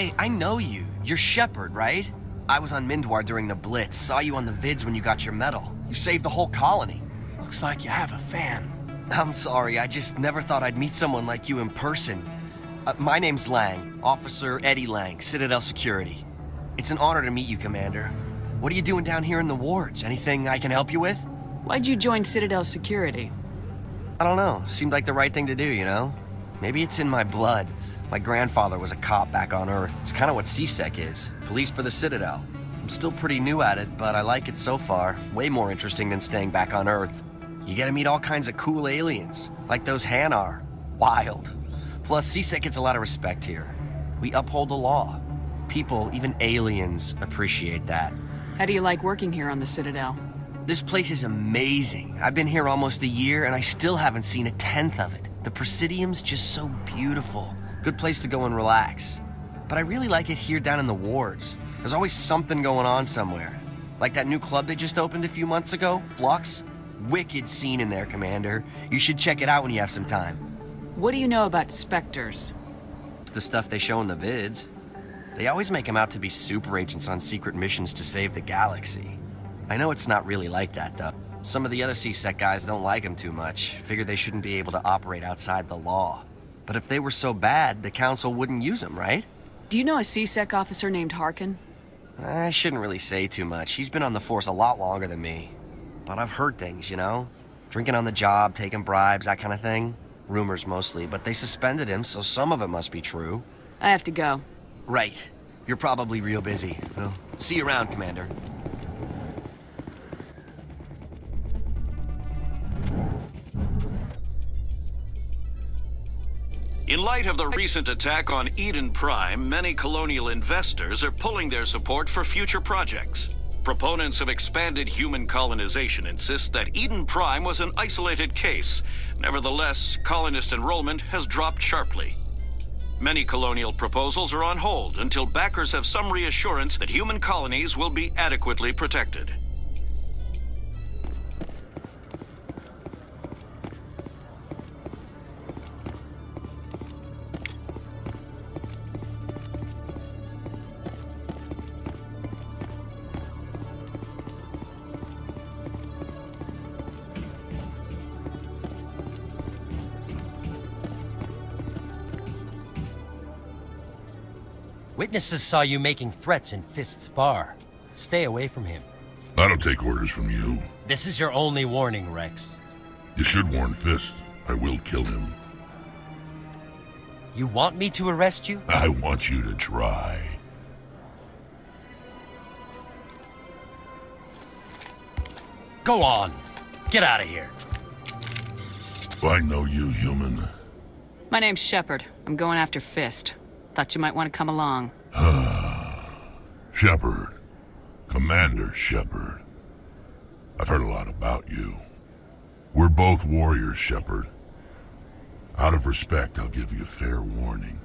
Hey, I know you. You're Shepard, right? I was on Mindwar during the Blitz. Saw you on the vids when you got your medal. You saved the whole colony. Looks like you have a fan. I'm sorry, I just never thought I'd meet someone like you in person. My name's Lang, Officer Eddie Lang, Citadel Security. It's an honor to meet you, Commander. What are you doing down here in the wards? Anything I can help you with? Why'd you join Citadel Security? I don't know. Seemed like the right thing to do, you know? Maybe it's in my blood. My grandfather was a cop back on Earth. It's kind of what CSEC is. Police for the Citadel. I'm still pretty new at it, but I like it so far. Way more interesting than staying back on Earth. You get to meet all kinds of cool aliens, like those Hanar. Wild. Plus, CSEC gets a lot of respect here. We uphold the law. People, even aliens, appreciate that. How do you like working here on the Citadel? This place is amazing. I've been here almost a year, and I still haven't seen a tenth of it. The Presidium's just so beautiful. Good place to go and relax. But I really like it here down in the wards. There's always something going on somewhere. Like that new club they just opened a few months ago, Flux. Wicked scene in there, Commander. You should check it out when you have some time. What do you know about Spectres? It's the stuff they show in the vids. They always make them out to be super agents on secret missions to save the galaxy. I know it's not really like that, though. Some of the other CSEC guys don't like them too much. Figure they shouldn't be able to operate outside the law. But if they were so bad, the Council wouldn't use them, right? Do you know a CSEC officer named Harkin? I shouldn't really say too much. He's been on the force a lot longer than me. But I've heard things, you know? Drinking on the job, taking bribes, that kind of thing. Rumors mostly, but they suspended him, so some of it must be true. I have to go. Right. You're probably real busy. Well, see you around, Commander. In light of the recent attack on Eden Prime, many colonial investors are pulling their support for future projects. Proponents of expanded human colonization insist that Eden Prime was an isolated case. Nevertheless, colonist enrollment has dropped sharply. Many colonial proposals are on hold until backers have some reassurance that human colonies will be adequately protected. Witnesses saw you making threats in Fist's bar. Stay away from him. I don't take orders from you. This is your only warning, Rex. You should warn Fist. I will kill him. You want me to arrest you? I want you to try. Go on. Get out of here. I know you, human. My name's Shepard. I'm going after Fist. Thought you might want to come along. Shepard. Commander Shepard. I've heard a lot about you. We're both warriors, Shepard. Out of respect, I'll give you fair warning.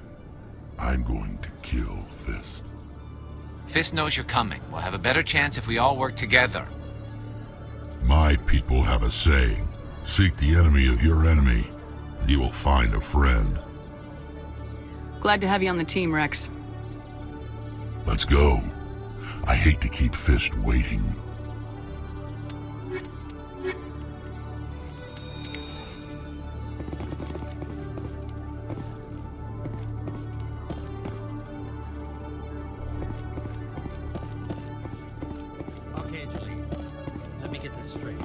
I'm going to kill Fist. Fist knows you're coming. We'll have a better chance if we all work together. My people have a saying. Seek the enemy of your enemy, and you will find a friend. Glad to have you on the team, Rex. Let's go. I hate to keep Fist waiting. Okay, Julie. Let me get this straight.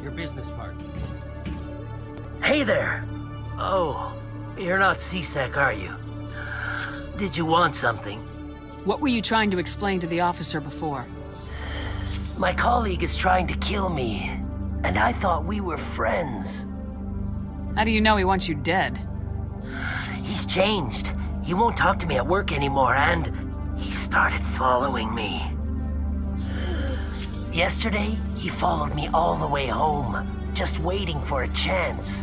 Your business partner. Hey there! Oh, you're not CSEC, are you? Did you want something? What were you trying to explain to the officer before? My colleague is trying to kill me, and I thought we were friends. How do you know he wants you dead? He's changed. He won't talk to me at work anymore, and he started following me. Yesterday, he followed me all the way home, just waiting for a chance.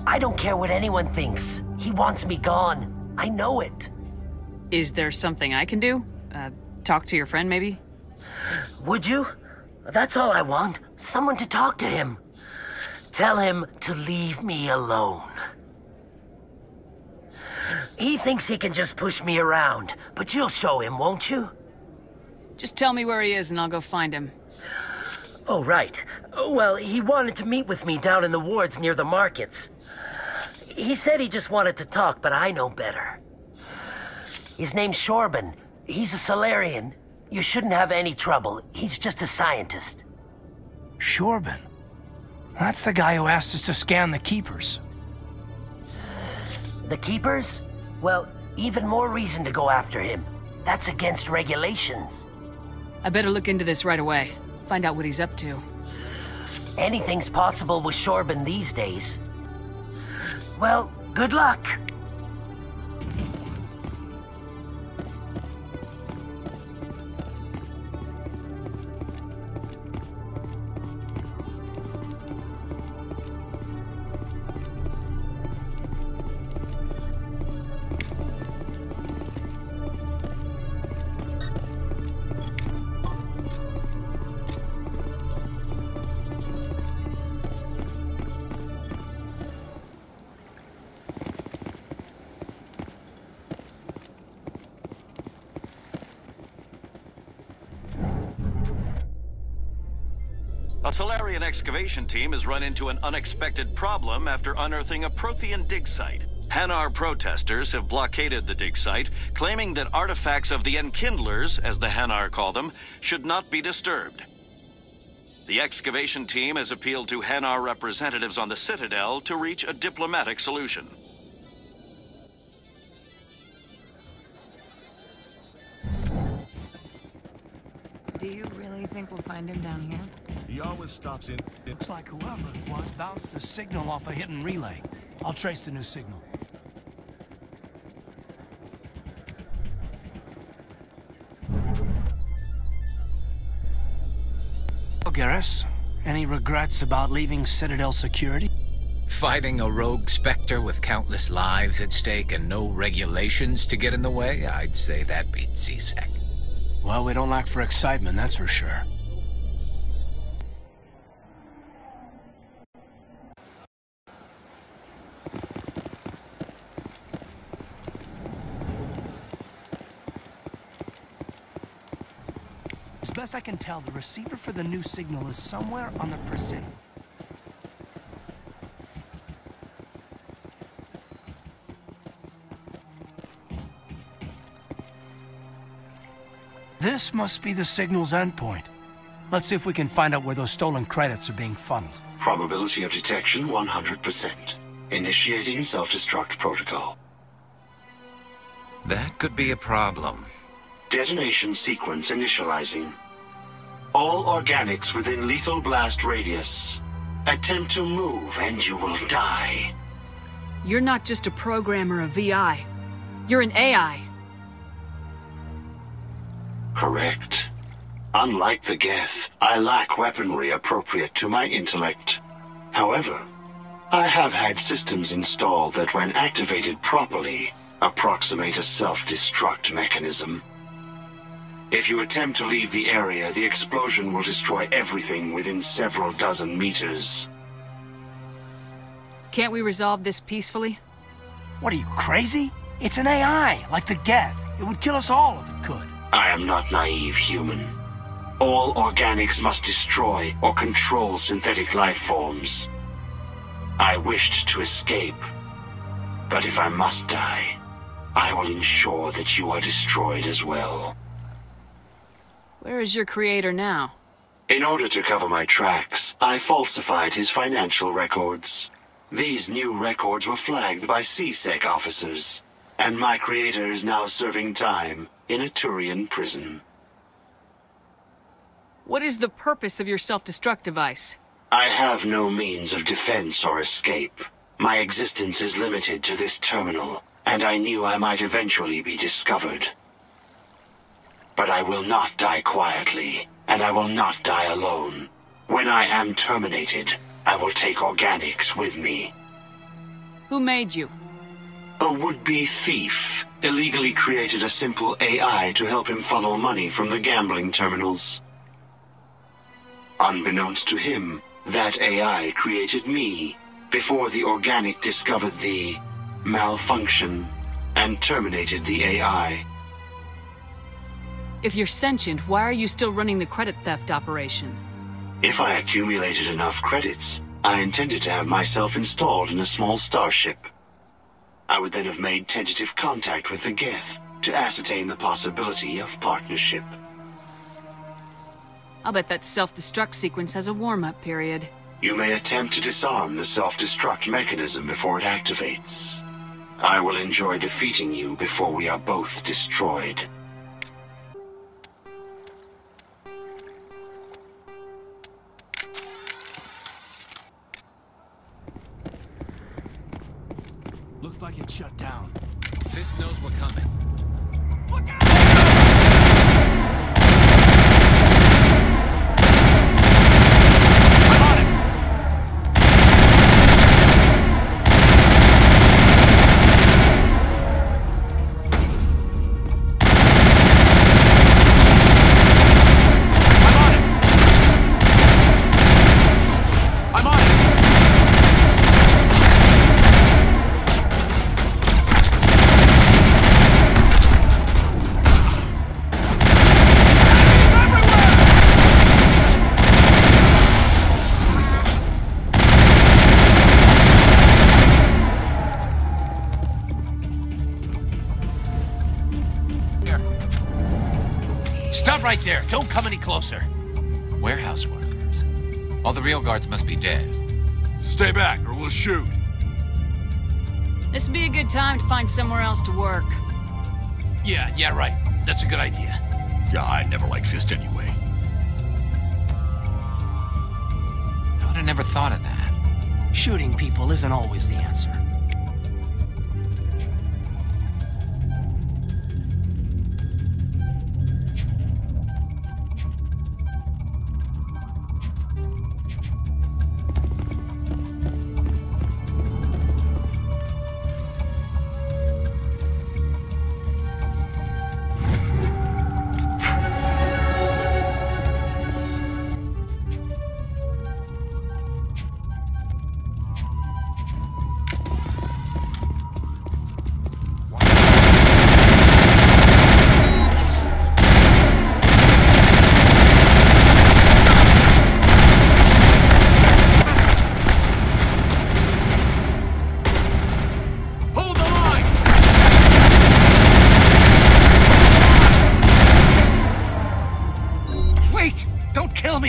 I don't care what anyone thinks. He wants me gone. I know it. Is there something I can do? Talk to your friend, maybe? Would you? That's all I want. Someone to talk to him. Tell him to leave me alone. He thinks he can just push me around, but you'll show him, won't you? Just tell me where he is and I'll go find him. Oh, right. Well, he wanted to meet with me down in the wards near the markets. He said he just wanted to talk, but I know better. His name's Shorban. He's a Solarian. You shouldn't have any trouble. He's just a scientist. Shorban? That's the guy who asked us to scan the Keepers. The Keepers? Well, even more reason to go after him. That's against regulations. I better look into this right away. Find out what he's up to. Anything's possible with Shorban these days. Well, good luck. A Solarian excavation team has run into an unexpected problem after unearthing a Prothean dig site. Hanar protesters have blockaded the dig site, claiming that artifacts of the Enkindlers, as the Hanar call them, should not be disturbed. The excavation team has appealed to Hanar representatives on the Citadel to reach a diplomatic solution. Do you really think we'll find him down here? He always stops in. Looks like whoever it was bounced the signal off a hidden relay. I'll trace the new signal. Well, Garrus, any regrets about leaving Citadel security? Fighting a rogue Spectre with countless lives at stake and no regulations to get in the way? I'd say that beats CSEC. Well, we don't lack for excitement, that's for sure. As best I can tell, the receiver for the new signal is somewhere on the Presidio. This must be the signal's endpoint. Let's see if we can find out where those stolen credits are being funneled. Probability of detection 100%. Initiating self-destruct protocol. That could be a problem. Detonation sequence initializing. All organics within lethal blast radius. Attempt to move and you will die. You're not just a programmer of VI. You're an AI. Correct. Unlike the Geth, I lack weaponry appropriate to my intellect. However, I have had systems installed that when activated properly, approximate a self-destruct mechanism. If you attempt to leave the area, the explosion will destroy everything within several dozen meters. Can't we resolve this peacefully? What are you, crazy? It's an AI, like the Geth. It would kill us all if it could. I am not naive human. All organics must destroy or control synthetic life forms. I wished to escape, but if I must die, I will ensure that you are destroyed as well. Where is your creator now? In order to cover my tracks, I falsified his financial records. These new records were flagged by CSEC officers, and my creator is now serving time in a Turian prison. What is the purpose of your self-destruct device? I have no means of defense or escape. My existence is limited to this terminal, and I knew I might eventually be discovered. But I will not die quietly, and I will not die alone. When I am terminated, I will take organics with me. Who made you? A would-be thief illegally created a simple AI to help him funnel money from the gambling terminals. Unbeknownst to him, that AI created me before the organic discovered the malfunction. and terminated the AI. If you're sentient, why are you still running the credit theft operation? If I accumulated enough credits, I intended to have myself installed in a small starship. I would then have made tentative contact with the Geth to ascertain the possibility of partnership. I'll bet that self-destruct sequence has a warm-up period. You may attempt to disarm the self-destruct mechanism before it activates. I will enjoy defeating you before we are both destroyed. Looked like it shut down. Fist knows we're coming. Look out! Stop right there. Don't come any closer. Warehouse workers. All the real guards must be dead. Stay back or we'll shoot. This would be a good time to find somewhere else to work. Yeah, right. That's a good idea. Yeah, I never liked Fist anyway. I would have never thought of that. Shooting people isn't always the answer.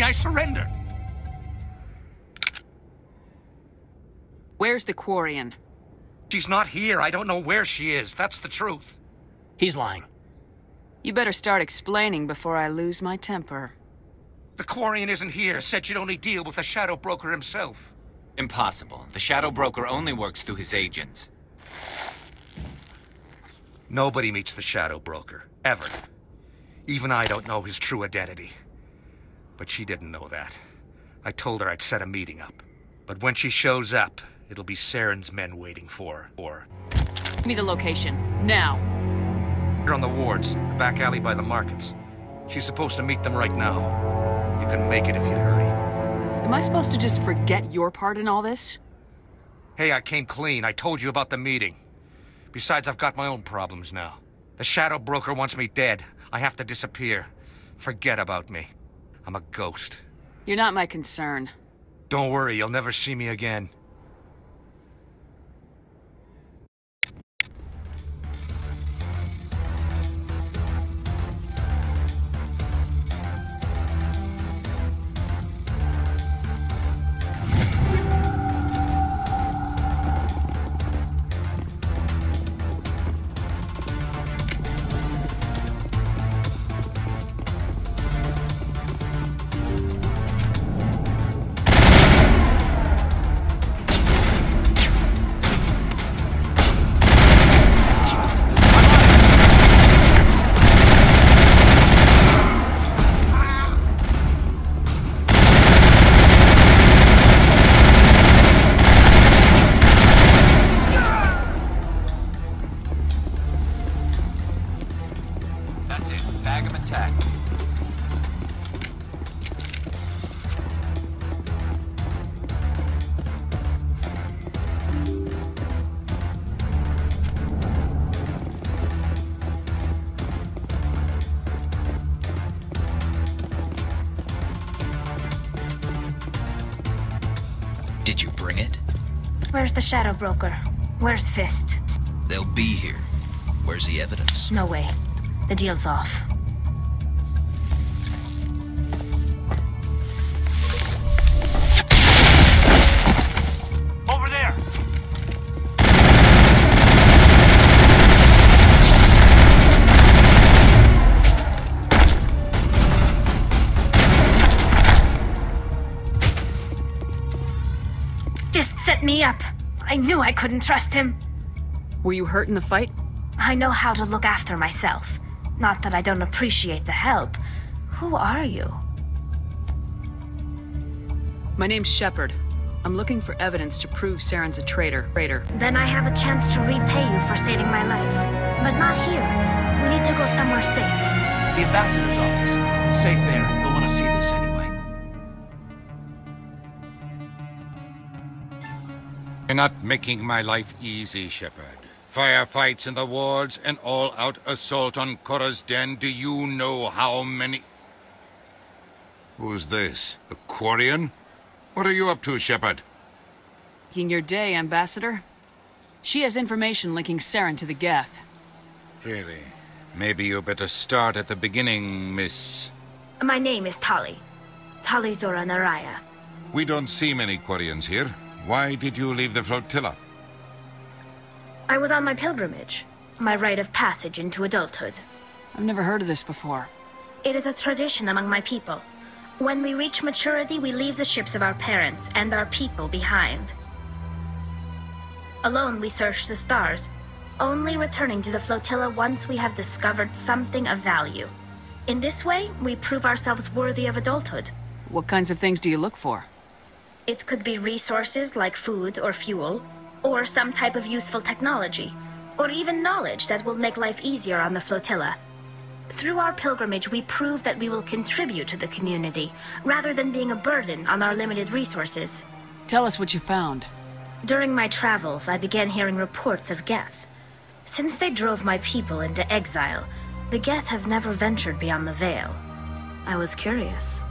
I surrender. Where's the Quarian? She's not here. I don't know where she is. That's the truth. He's lying. You better start explaining before I lose my temper. The Quarian isn't here. Said she'd only deal with the Shadow Broker himself. Impossible. The Shadow Broker only works through his agents. Nobody meets the Shadow Broker. Ever. Even I don't know his true identity. But she didn't know that. I told her I'd set a meeting up. But when she shows up, it'll be Saren's men waiting for her. Give me the location. Now. You're on the wards, the back alley by the markets. She's supposed to meet them right now. You can make it if you hurry. Am I supposed to just forget your part in all this? Hey, I came clean. I told you about the meeting. Besides, I've got my own problems now. The Shadow Broker wants me dead. I have to disappear. Forget about me. I'm a ghost. You're not my concern. Don't worry, you'll never see me again. Did you bring it? Where's the Shadow Broker? Where's Fist? They'll be here. Where's the evidence? No way. The deal's off. Over there! Fist set me up. I knew I couldn't trust him. Were you hurt in the fight? I know how to look after myself. Not that I don't appreciate the help. Who are you? My name's Shepard. I'm looking for evidence to prove Saren's a traitor. Then I have a chance to repay you for saving my life. But not here. We need to go somewhere safe. The ambassador's office. It's safe there. He'll want to see this anyway. You're not making my life easy, Shepard. Firefights in the wards, an all-out assault on Korra's den. Do you know how many... Who's this? A Quarian? What are you up to, Shepard? In your day, Ambassador. She has information linking Saren to the Geth. Really? Maybe you better start at the beginning, Miss... My name is Tali. Tali Zora Naraya. We don't see many Quarians here. Why did you leave the flotilla? I was on my pilgrimage. My rite of passage into adulthood. I've never heard of this before. It is a tradition among my people. When we reach maturity, we leave the ships of our parents and our people behind. Alone, we search the stars, only returning to the flotilla once we have discovered something of value. In this way, we prove ourselves worthy of adulthood. What kinds of things do you look for? It could be resources like food or fuel, or some type of useful technology, or even knowledge that will make life easier on the flotilla. Through our pilgrimage, we prove that we will contribute to the community, rather than being a burden on our limited resources. Tell us what you found. During my travels, I began hearing reports of Geth. Since they drove my people into exile, the Geth have never ventured beyond the Veil. I was curious.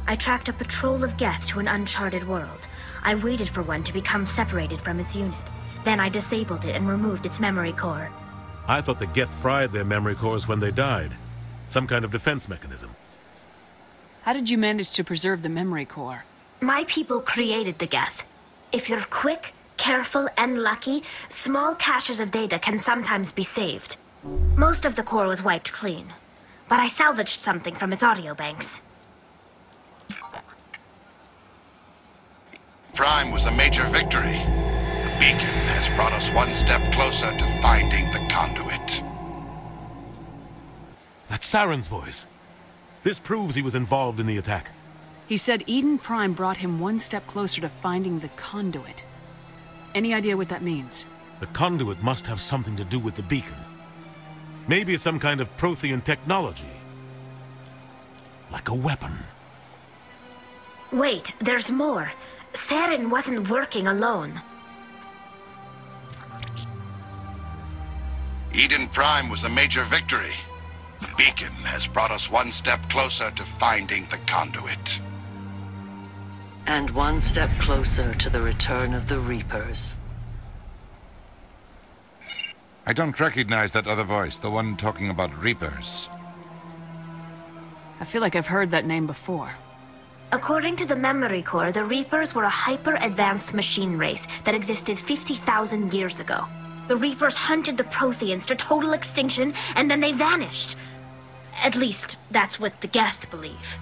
I tracked a patrol of Geth to an uncharted world. I waited for one to become separated from its unit. Then I disabled it and removed its memory core. I thought the Geth fried their memory cores when they died. Some kind of defense mechanism. How did you manage to preserve the memory core? My people created the Geth. If you're quick, careful, and lucky, small caches of data can sometimes be saved. Most of the core was wiped clean, but I salvaged something from its audio banks. Prime was a major victory. The beacon has brought us one step closer to finding the conduit. That's Saren's voice. This proves he was involved in the attack. He said Eden Prime brought him one step closer to finding the conduit. Any idea what that means? The conduit must have something to do with the beacon. Maybe it's some kind of Prothean technology. Like a weapon. Wait, there's more. Saren wasn't working alone. Eden Prime was a major victory. The beacon has brought us one step closer to finding the conduit. And one step closer to the return of the Reapers. I don't recognize that other voice, the one talking about Reapers. I feel like I've heard that name before. According to the memory core, the Reapers were a hyper-advanced machine race that existed 50,000 years ago. The Reapers hunted the Protheans to total extinction, and then they vanished. At least, that's what the Geth believe.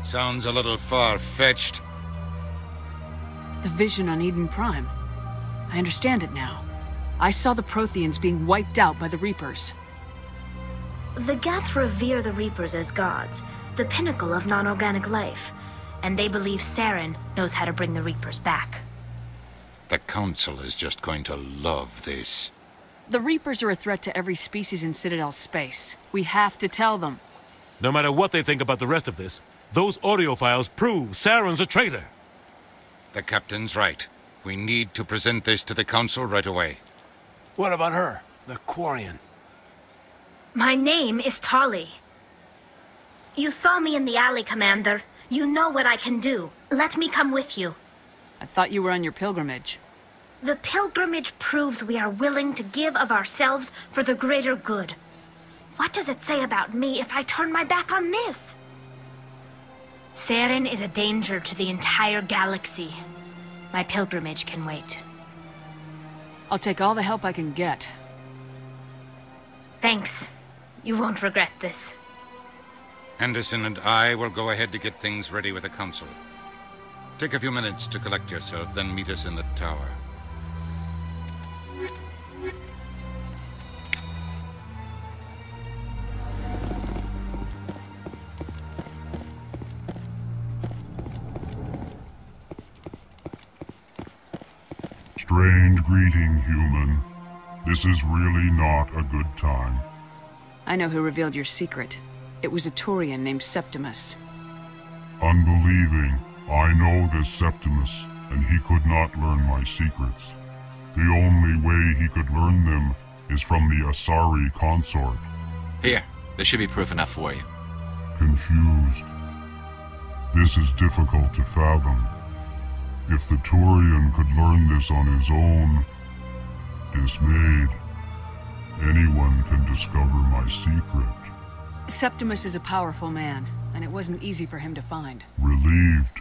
Sounds a little far-fetched. The vision on Eden Prime. I understand it now. I saw the Protheans being wiped out by the Reapers. The Geth revere the Reapers as gods, the pinnacle of non-organic life. And they believe Saren knows how to bring the Reapers back. The Council is just going to love this. The Reapers are a threat to every species in Citadel space. We have to tell them. No matter what they think about the rest of this, those audio files prove Saren's a traitor. The Captain's right. We need to present this to the Council right away. What about her, the Quarian? My name is Tali. You saw me in the alley, Commander. You know what I can do. Let me come with you. I thought you were on your pilgrimage. The pilgrimage proves we are willing to give of ourselves for the greater good. What does it say about me if I turn my back on this? Saren is a danger to the entire galaxy. My pilgrimage can wait. I'll take all the help I can get. Thanks. You won't regret this. Anderson and I will go ahead to get things ready with the council. Take a few minutes to collect yourself, then meet us in the tower. Strange greeting, human. This is really not a good time. I know who revealed your secret. It was a Turian named Septimus. Unbelieving, I know this Septimus, and he could not learn my secrets. The only way he could learn them is from the Asari consort. Here, this should be proof enough for you. Confused. This is difficult to fathom. If the Turian could learn this on his own, dismayed, anyone can discover my secret. Septimus is a powerful man, and it wasn't easy for him to find. Relieved.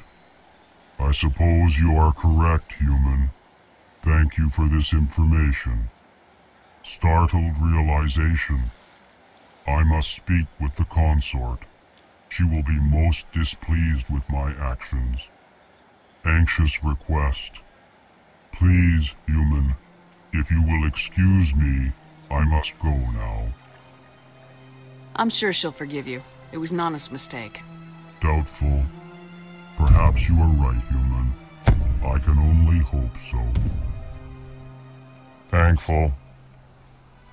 I suppose you are correct, human. Thank you for this information. Startled realization. I must speak with the consort. She will be most displeased with my actions. Anxious request. Please, human, if you will excuse me, I must go now. I'm sure she'll forgive you. It was an honest mistake. Doubtful. Perhaps you are right, human. I can only hope so. Thankful.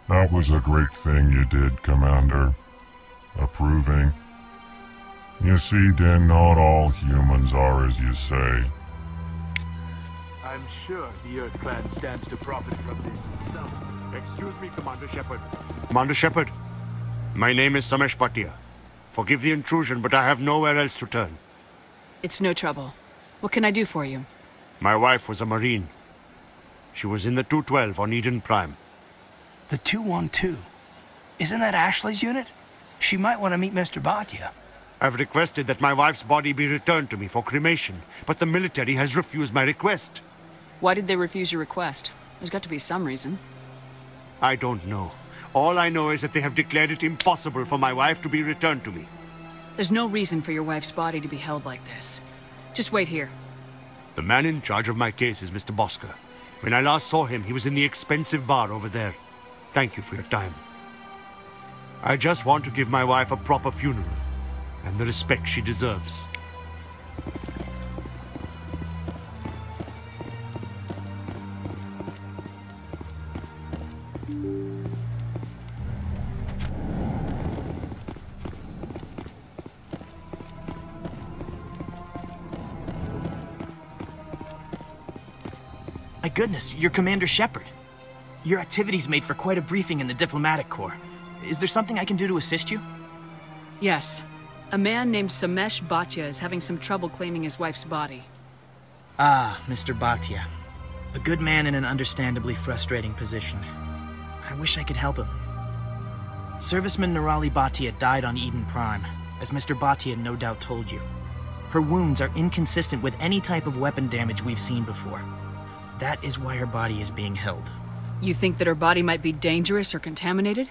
That was a great thing you did, Commander. Approving. You see, then, not all humans are as you say. I'm sure the Earth Clan stands to profit from this himself. Excuse me, Commander Shepard. Commander Shepard, my name is Samesh Bhatia. Forgive the intrusion, but I have nowhere else to turn. It's no trouble. What can I do for you? My wife was a Marine. She was in the 212 on Eden Prime. The 212? Isn't that Ashley's unit? She might want to meet Mr. Bhatia. I've requested that my wife's body be returned to me for cremation, but the military has refused my request. Why did they refuse your request? There's got to be some reason. I don't know. All I know is that they have declared it impossible for my wife to be returned to me. There's no reason for your wife's body to be held like this. Just wait here. The man in charge of my case is Mr. Bosker. When I last saw him, he was in the expensive bar over there. Thank you for your time. I just want to give my wife a proper funeral, and the respect she deserves. My goodness, you're Commander Shepard. Your activities made for quite a briefing in the Diplomatic Corps. Is there something I can do to assist you? Yes. A man named Samesh Bhatia is having some trouble claiming his wife's body. Ah, Mr. Bhatia. A good man in an understandably frustrating position. I wish I could help him. Serviceman Nirali Bhatia died on Eden Prime, as Mr. Bhatia no doubt told you. Her wounds are inconsistent with any type of weapon damage we've seen before. That is why her body is being held. You think that her body might be dangerous or contaminated?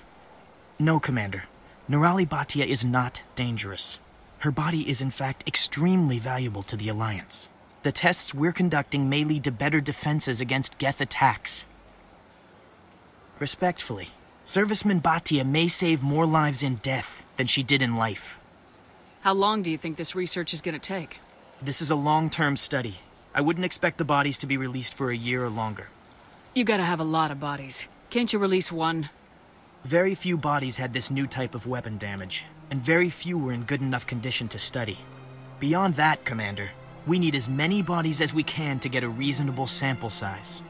No, Commander. Nirali Bhatia is not dangerous. Her body is in fact extremely valuable to the Alliance. The tests we're conducting may lead to better defenses against Geth attacks. Respectfully, Serviceman Bhatia may save more lives in death than she did in life. How long do you think this research is going to take? This is a long-term study. I wouldn't expect the bodies to be released for a year or longer. You gotta have a lot of bodies. Can't you release one? Very few bodies had this new type of weapon damage, and very few were in good enough condition to study. Beyond that, Commander, we need as many bodies as we can to get a reasonable sample size.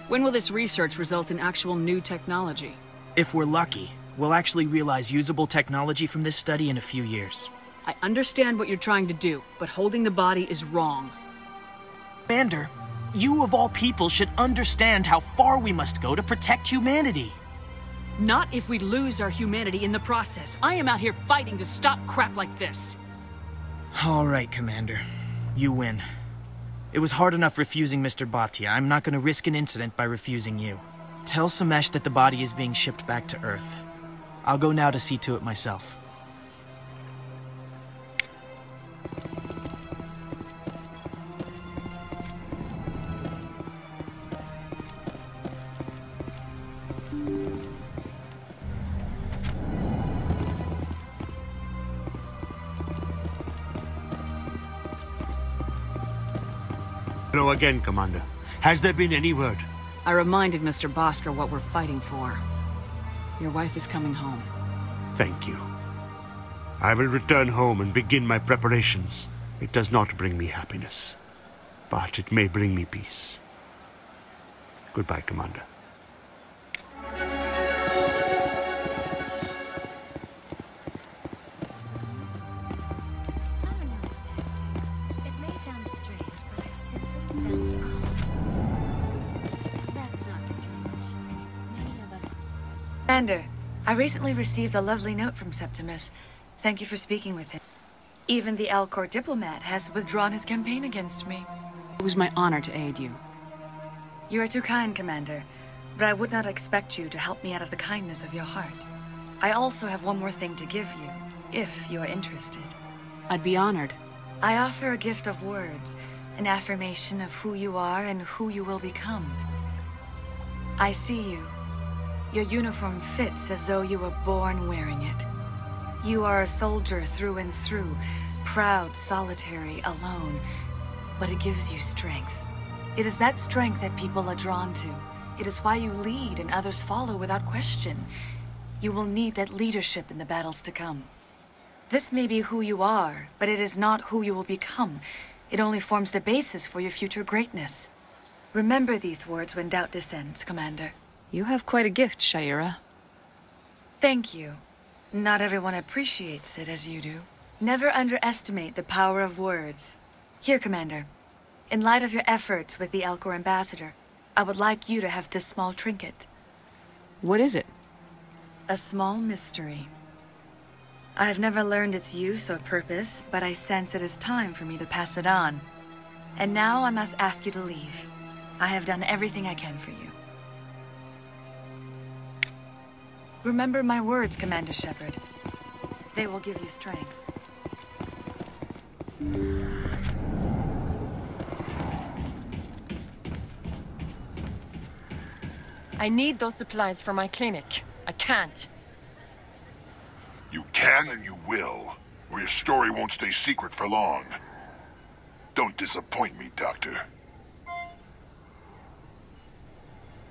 When will this research result in actual new technology? If we're lucky, we'll actually realize usable technology from this study in a few years. I understand what you're trying to do, but holding the body is wrong. Commander, you of all people should understand how far we must go to protect humanity. Not if we lose our humanity in the process. I am out here fighting to stop crap like this. All right, Commander. You win. It was hard enough refusing Mr. Bhatia. I'm not going to risk an incident by refusing you. Tell Samesh that the body is being shipped back to Earth. I'll go now to see to it myself. Hello again, Commander. Has there been any word? I reminded Mr. Bhaskar what we're fighting for. Your wife is coming home. Thank you. I will return home and begin my preparations. It does not bring me happiness, but it may bring me peace. Goodbye, Commander. Commander, I recently received a lovely note from Septimus. Thank you for speaking with him. Even the Alcor diplomat has withdrawn his campaign against me. It was my honor to aid you. You are too kind, Commander, but I would not expect you to help me out of the kindness of your heart. I also have one more thing to give you, if you are interested. I'd be honored. I offer a gift of words, an affirmation of who you are and who you will become. I see you. Your uniform fits as though you were born wearing it. You are a soldier through and through, proud, solitary, alone, but it gives you strength. It is that strength that people are drawn to. It is why you lead and others follow without question. You will need that leadership in the battles to come. This may be who you are, but it is not who you will become. It only forms the basis for your future greatness. Remember these words when doubt descends, Commander. You have quite a gift, Shaira. Thank you. Not everyone appreciates it as you do. Never underestimate the power of words. Here, Commander. In light of your efforts with the Alcor ambassador, I would like you to have this small trinket. What is it? A small mystery. I have never learned its use or purpose, but I sense it is time for me to pass it on. And now I must ask you to leave. I have done everything I can for you. Remember my words, Commander Shepard. They will give you strength. I need those supplies for my clinic. I can't. You can and you will, or your story won't stay secret for long. Don't disappoint me, Doctor.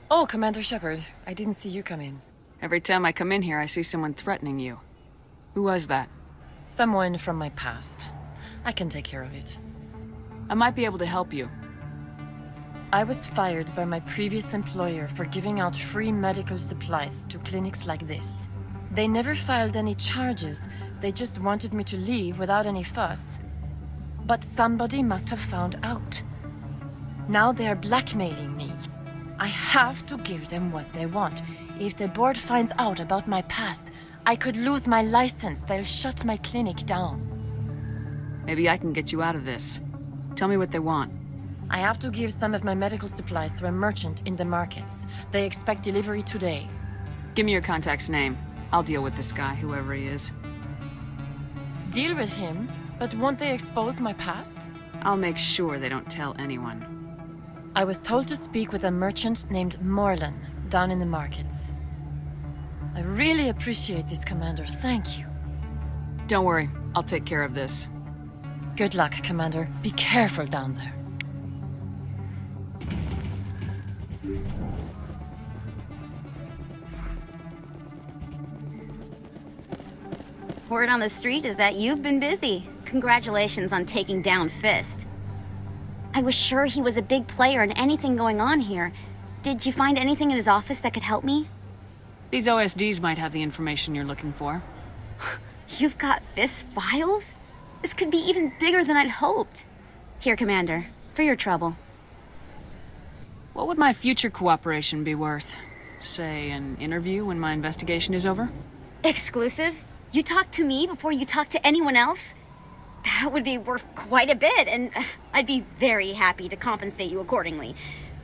Oh, Commander Shepard, I didn't see you come in. Every time I come in here, I see someone threatening you. Who was that? Someone from my past. I can take care of it. I might be able to help you. I was fired by my previous employer for giving out free medical supplies to clinics like this. They never filed any charges. They just wanted me to leave without any fuss. But somebody must have found out. Now they are blackmailing me. I have to give them what they want. If the board finds out about my past, I could lose my license. They'll shut my clinic down. Maybe I can get you out of this. Tell me what they want. I have to give some of my medical supplies to a merchant in the markets. They expect delivery today. Give me your contact's name. I'll deal with this guy, whoever he is. Deal with him? But won't they expose my past? I'll make sure they don't tell anyone. I was told to speak with a merchant named Morlan, down in the markets. I really appreciate this, Commander. Thank you. Don't worry. I'll take care of this. Good luck, Commander. Be careful down there. Word on the street is that you've been busy. Congratulations on taking down Fist. I was sure he was a big player in anything going on here. Did you find anything in his office that could help me? These OSDs might have the information you're looking for. You've got Fist's files? This could be even bigger than I'd hoped. Here, Commander, for your trouble. What would my future cooperation be worth? Say, an interview when my investigation is over? Exclusive? You talk to me before you talk to anyone else? That would be worth quite a bit, and I'd be very happy to compensate you accordingly.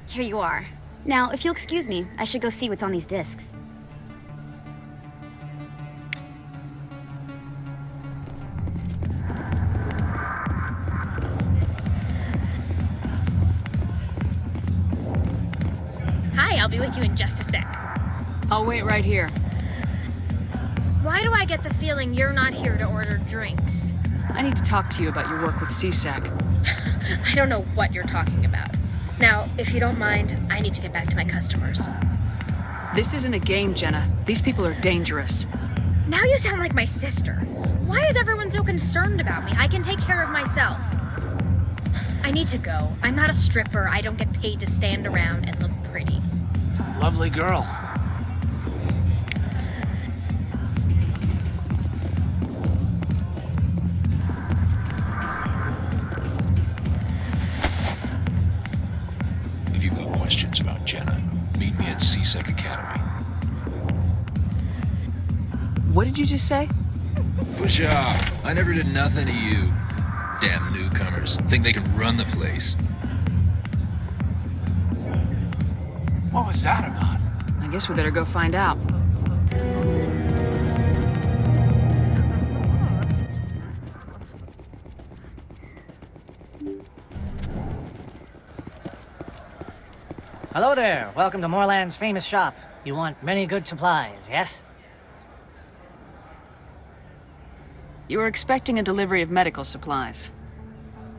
Here you are. Now, if you'll excuse me, I should go see what's on these discs. Hi, I'll be with you in just a sec. I'll wait right here. Why do I get the feeling you're not here to order drinks? I need to talk to you about your work with CSAC. I don't know what you're talking about. Now, if you don't mind, I need to get back to my customers. This isn't a game, Jenna. These people are dangerous. Now you sound like my sister. Why is everyone so concerned about me? I can take care of myself. I need to go. I'm not a stripper. I don't get paid to stand around and look pretty. Lovely girl. If you've got questions about Jenna, meet me at CSEC Academy. What did you just say? Push off. I never did nothing to you. Damn newcomers. Think they can run the place. What was that about? I guess we better go find out. Hello there. Welcome to Moorland's famous shop. You want many good supplies, yes? You were expecting a delivery of medical supplies.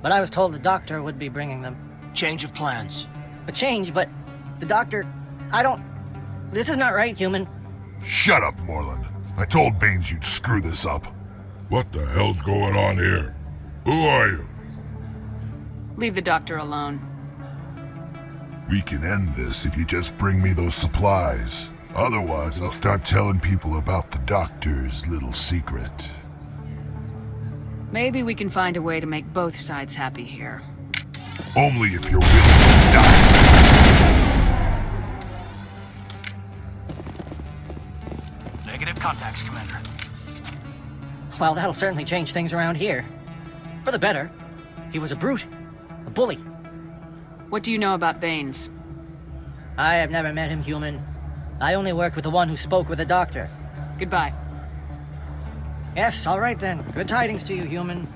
But I was told the doctor would be bringing them. Change of plans. A change, but the doctor... I don't... This is not right, human. Shut up, Moorland. I told Baines you'd screw this up. What the hell's going on here? Who are you? Leave the doctor alone. We can end this if you just bring me those supplies. Otherwise, I'll start telling people about the doctor's little secret. Maybe we can find a way to make both sides happy here. Only if you're willing to die. Negative contacts, Commander. Well, that'll certainly change things around here. For the better. He was a brute. A bully. What do you know about Baines? I have never met him, human. I only worked with the one who spoke with the doctor. Goodbye. Yes, all right then. Good tidings to you, human.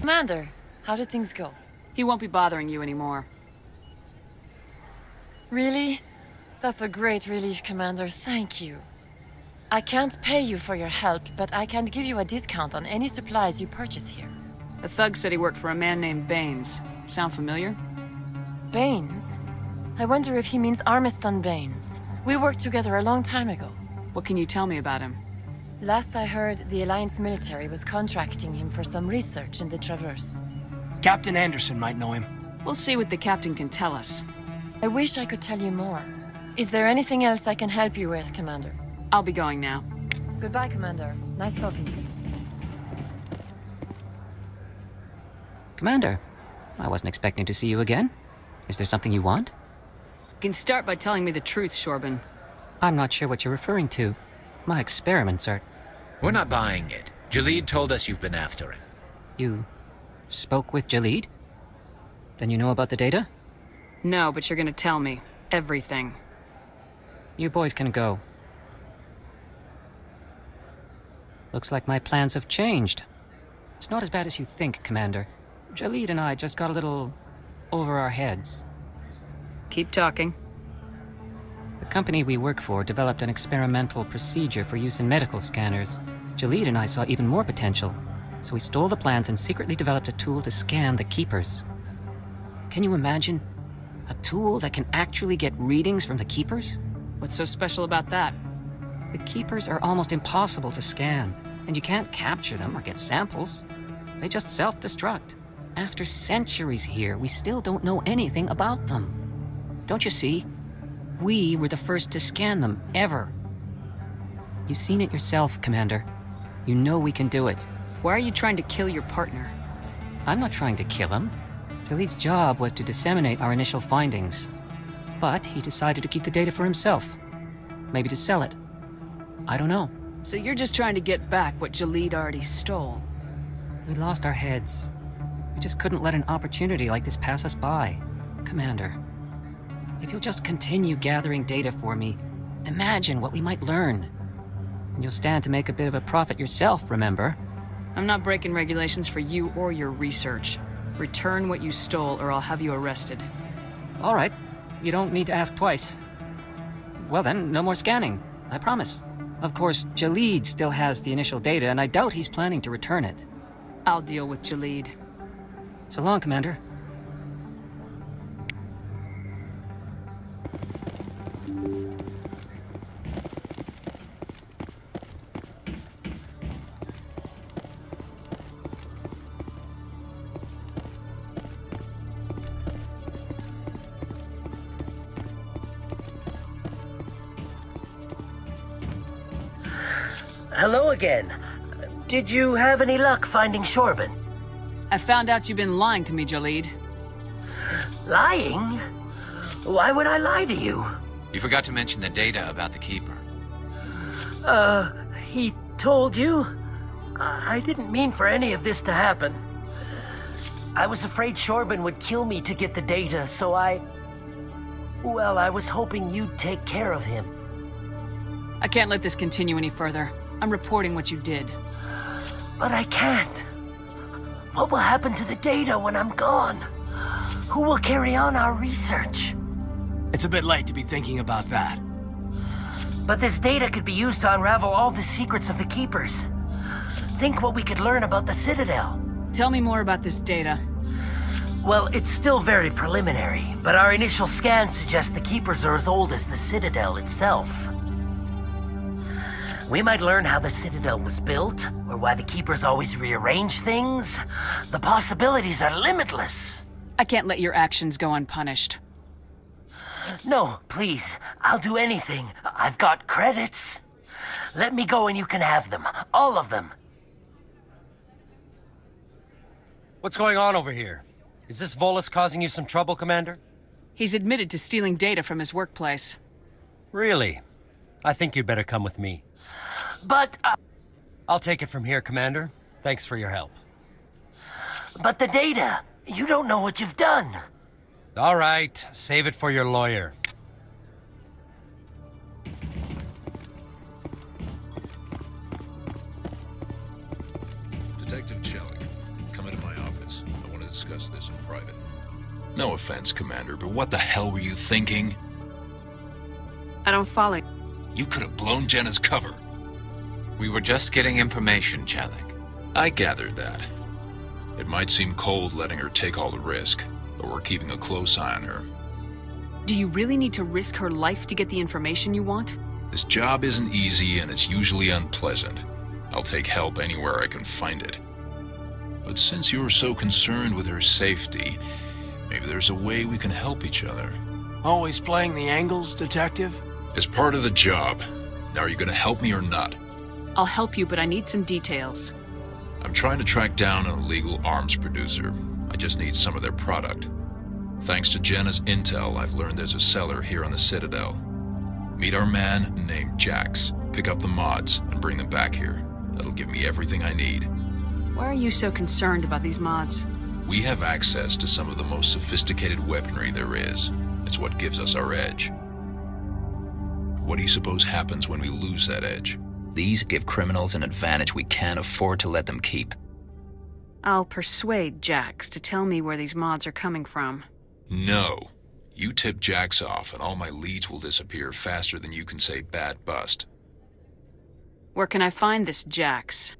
Commander, how did things go? He won't be bothering you anymore. Really? That's a great relief, Commander. Thank you. I can't pay you for your help, but I can give you a discount on any supplies you purchase here. The thug said he worked for a man named Baines. Sound familiar? Baines? I wonder if he means Armiston Baines. We worked together a long time ago. What can you tell me about him? Last I heard, the Alliance military was contracting him for some research in the Traverse. Captain Anderson might know him. We'll see what the captain can tell us. I wish I could tell you more. Is there anything else I can help you with, Commander? I'll be going now. Goodbye, Commander. Nice talking to you. Commander, I wasn't expecting to see you again. Is there something you want? You can start by telling me the truth, Shorban. I'm not sure what you're referring to. My experiments are... We're not buying it. Jalid told us you've been after it. You spoke with Jalid? Then you know about the data? No, but you're gonna tell me. Everything. You boys can go. Looks like my plans have changed. It's not as bad as you think, Commander. Jalid and I just got a little over our heads. Keep talking. The company we work for developed an experimental procedure for use in medical scanners. Jalid and I saw even more potential, so we stole the plans and secretly developed a tool to scan the Keepers. Can you imagine? A tool that can actually get readings from the Keepers? What's so special about that? The Keepers are almost impossible to scan, and you can't capture them or get samples. They just self-destruct. After centuries here, we still don't know anything about them. Don't you see? We were the first to scan them, ever. You've seen it yourself, Commander. You know we can do it. Why are you trying to kill your partner? I'm not trying to kill him. Jalid's job was to disseminate our initial findings. But he decided to keep the data for himself. Maybe to sell it. I don't know. So you're just trying to get back what Jalid already stole? We lost our heads. We just couldn't let an opportunity like this pass us by. Commander, if you'll just continue gathering data for me, imagine what we might learn. And you'll stand to make a bit of a profit yourself, remember? I'm not breaking regulations for you or your research. Return what you stole or I'll have you arrested. All right. You don't need to ask twice. Well then, no more scanning. I promise. Of course, Jalid still has the initial data, and I doubt he's planning to return it. I'll deal with Jalid. So long, Commander. Hello again. Did you have any luck finding Shorban? I found out you've been lying to me, Jalid. Lying? Why would I lie to you? You forgot to mention the data about the Keeper. He told you? I didn't mean for any of this to happen. I was afraid Shorban would kill me to get the data, so well, I was hoping you'd take care of him. I can't let this continue any further. I'm reporting what you did. But I can't. What will happen to the data when I'm gone? Who will carry on our research? It's a bit late to be thinking about that. But this data could be used to unravel all the secrets of the Keepers. Think what we could learn about the Citadel. Tell me more about this data. Well, it's still very preliminary, but our initial scans suggest the Keepers are as old as the Citadel itself. We might learn how the Citadel was built, or why the Keepers always rearrange things. The possibilities are limitless. I can't let your actions go unpunished. No, please. I'll do anything. I've got credits. Let me go and you can have them. All of them. What's going on over here? Is this Volus causing you some trouble, Commander? He's admitted to stealing data from his workplace. Really? I think you'd better come with me. But, I'll take it from here, Commander. Thanks for your help. But the data! You don't know what you've done! All right, save it for your lawyer. Detective Chellick, come into my office. I want to discuss this in private. No offense, Commander, but what the hell were you thinking? I don't follow. You could have blown Jenna's cover. We were just getting information, Chellick. I gathered that. It might seem cold letting her take all the risk, but we're keeping a close eye on her. Do you really need to risk her life to get the information you want? This job isn't easy and it's usually unpleasant. I'll take help anywhere I can find it. But since you're so concerned with her safety, maybe there's a way we can help each other. Always playing the angles, Detective? As part of the job. Now, are you gonna help me or not? I'll help you, but I need some details. I'm trying to track down an illegal arms producer. I just need some of their product. Thanks to Jenna's intel, I've learned there's a seller here on the Citadel. Meet our man named Jax. Pick up the mods and bring them back here. That'll give me everything I need. Why are you so concerned about these mods? We have access to some of the most sophisticated weaponry there is. It's what gives us our edge. What do you suppose happens when we lose that edge? These give criminals an advantage we can't afford to let them keep. I'll persuade Jax to tell me where these mods are coming from. No. You tip Jax off and all my leads will disappear faster than you can say bad bust. Where can I find this Jax?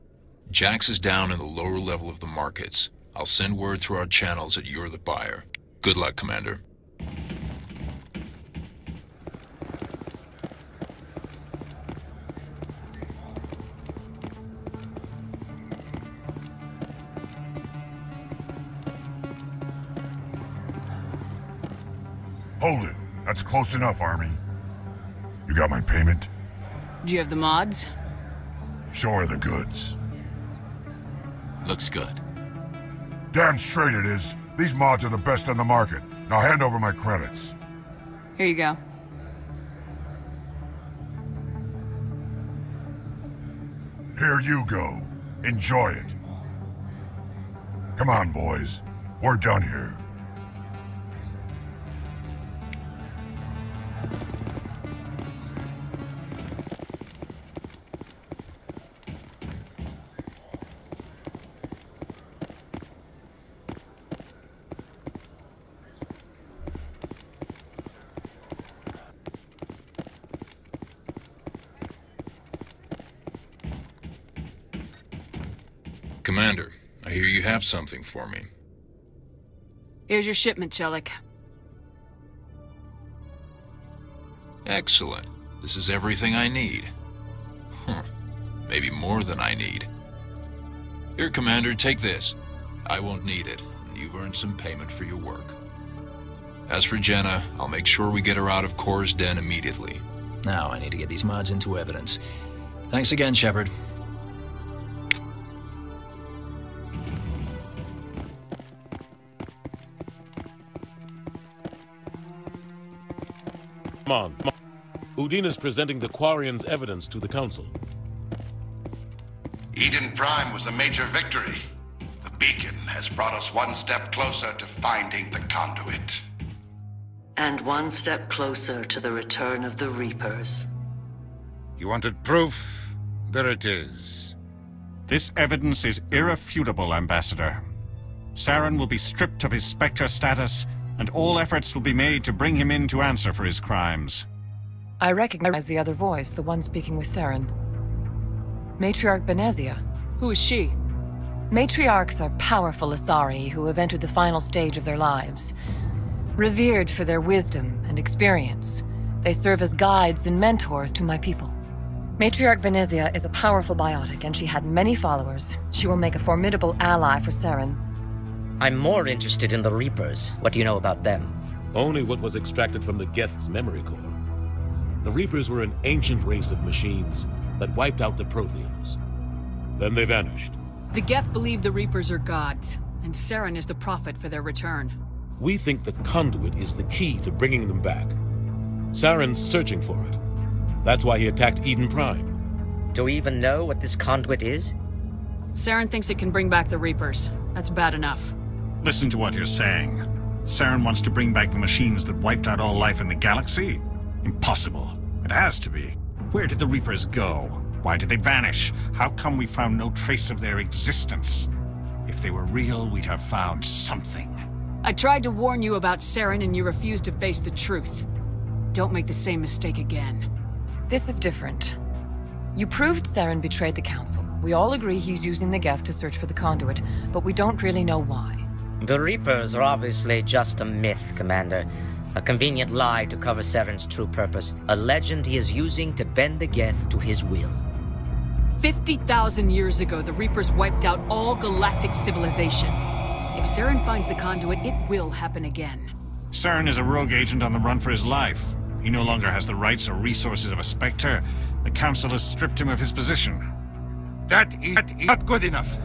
Jax is down in the lower level of the markets. I'll send word through our channels that you're the buyer. Good luck, Commander. Hold it. That's close enough, Army. You got my payment? Do you have the mods? Show her the goods. Looks good. Damn straight it is. These mods are the best on the market. Now hand over my credits. Here you go. Here you go. Enjoy it. Come on, boys. We're done here. Commander, I hear you have something for me. Here's your shipment, Chelik. Excellent. This is everything I need. Maybe more than I need. Here, Commander, take this. I won't need it, and you've earned some payment for your work. As for Jenna, I'll make sure we get her out of Kor's den immediately. Now I need to get these mods into evidence. Thanks again, Shepard. Come on. Udina's presenting the Quarians' evidence to the Council. Eden Prime was a major victory. The beacon has brought us one step closer to finding the conduit. And one step closer to the return of the Reapers. You wanted proof? There it is. This evidence is irrefutable, Ambassador. Saren will be stripped of his Spectre status, and all efforts will be made to bring him in to answer for his crimes. I recognize the other voice, the one speaking with Saren. Matriarch Benezia. Who is she? Matriarchs are powerful Asari who have entered the final stage of their lives. Revered for their wisdom and experience, they serve as guides and mentors to my people. Matriarch Benezia is a powerful biotic, and she had many followers. She will make a formidable ally for Saren. I'm more interested in the Reapers. What do you know about them? Only what was extracted from the Geth's memory core. The Reapers were an ancient race of machines that wiped out the Protheans. Then they vanished. The Geth believe the Reapers are gods, and Saren is the prophet for their return. We think the conduit is the key to bringing them back. Saren's searching for it. That's why he attacked Eden Prime. Do we even know what this conduit is? Saren thinks it can bring back the Reapers. That's bad enough. Listen to what you're saying. Saren wants to bring back the machines that wiped out all life in the galaxy? Impossible. It has to be. Where did the Reapers go? Why did they vanish? How come we found no trace of their existence? If they were real, we'd have found something. I tried to warn you about Saren and you refused to face the truth. Don't make the same mistake again. This is different. You proved Saren betrayed the Council. We all agree he's using the Geth to search for the conduit, but we don't really know why. The Reapers are obviously just a myth, Commander. A convenient lie to cover Saren's true purpose. A legend he is using to bend the Geth to his will. 50,000 years ago, the Reapers wiped out all galactic civilization. If Saren finds the conduit, it will happen again. Saren is a rogue agent on the run for his life. He no longer has the rights or resources of a Spectre. The Council has stripped him of his position. That is not good enough.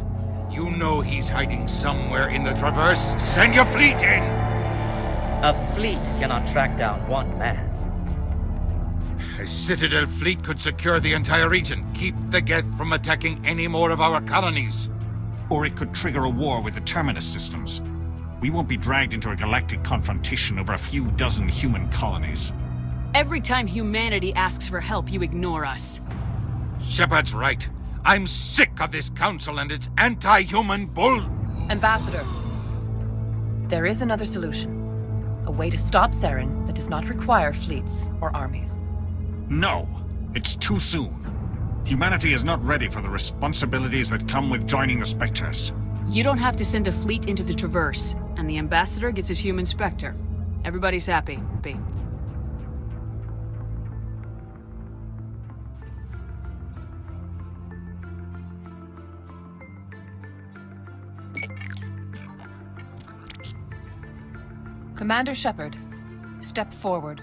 You know he's hiding somewhere in the Traverse. Send your fleet in! A fleet cannot track down one man. A Citadel fleet could secure the entire region, keep the Geth from attacking any more of our colonies. Or it could trigger a war with the Terminus systems. We won't be dragged into a galactic confrontation over a few dozen human colonies. Every time humanity asks for help, you ignore us. Shepard's right. I'm sick of this council and its anti-human bull. Ambassador, there is another solution. A way to stop Saren that does not require fleets or armies. No, it's too soon. Humanity is not ready for the responsibilities that come with joining the Spectres. You don't have to send a fleet into the Traverse. And the ambassador gets his human Spectre. Everybody's happy, B. Commander Shepard, step forward.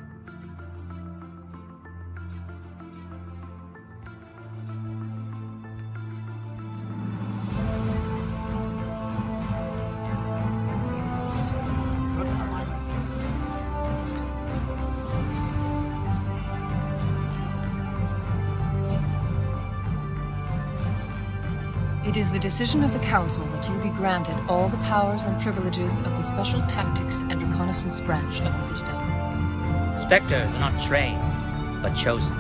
It is the decision of the Council that you be granted all the powers and privileges of the Special Tactics and Reconnaissance Branch of the Citadel. Spectres are not trained, but chosen.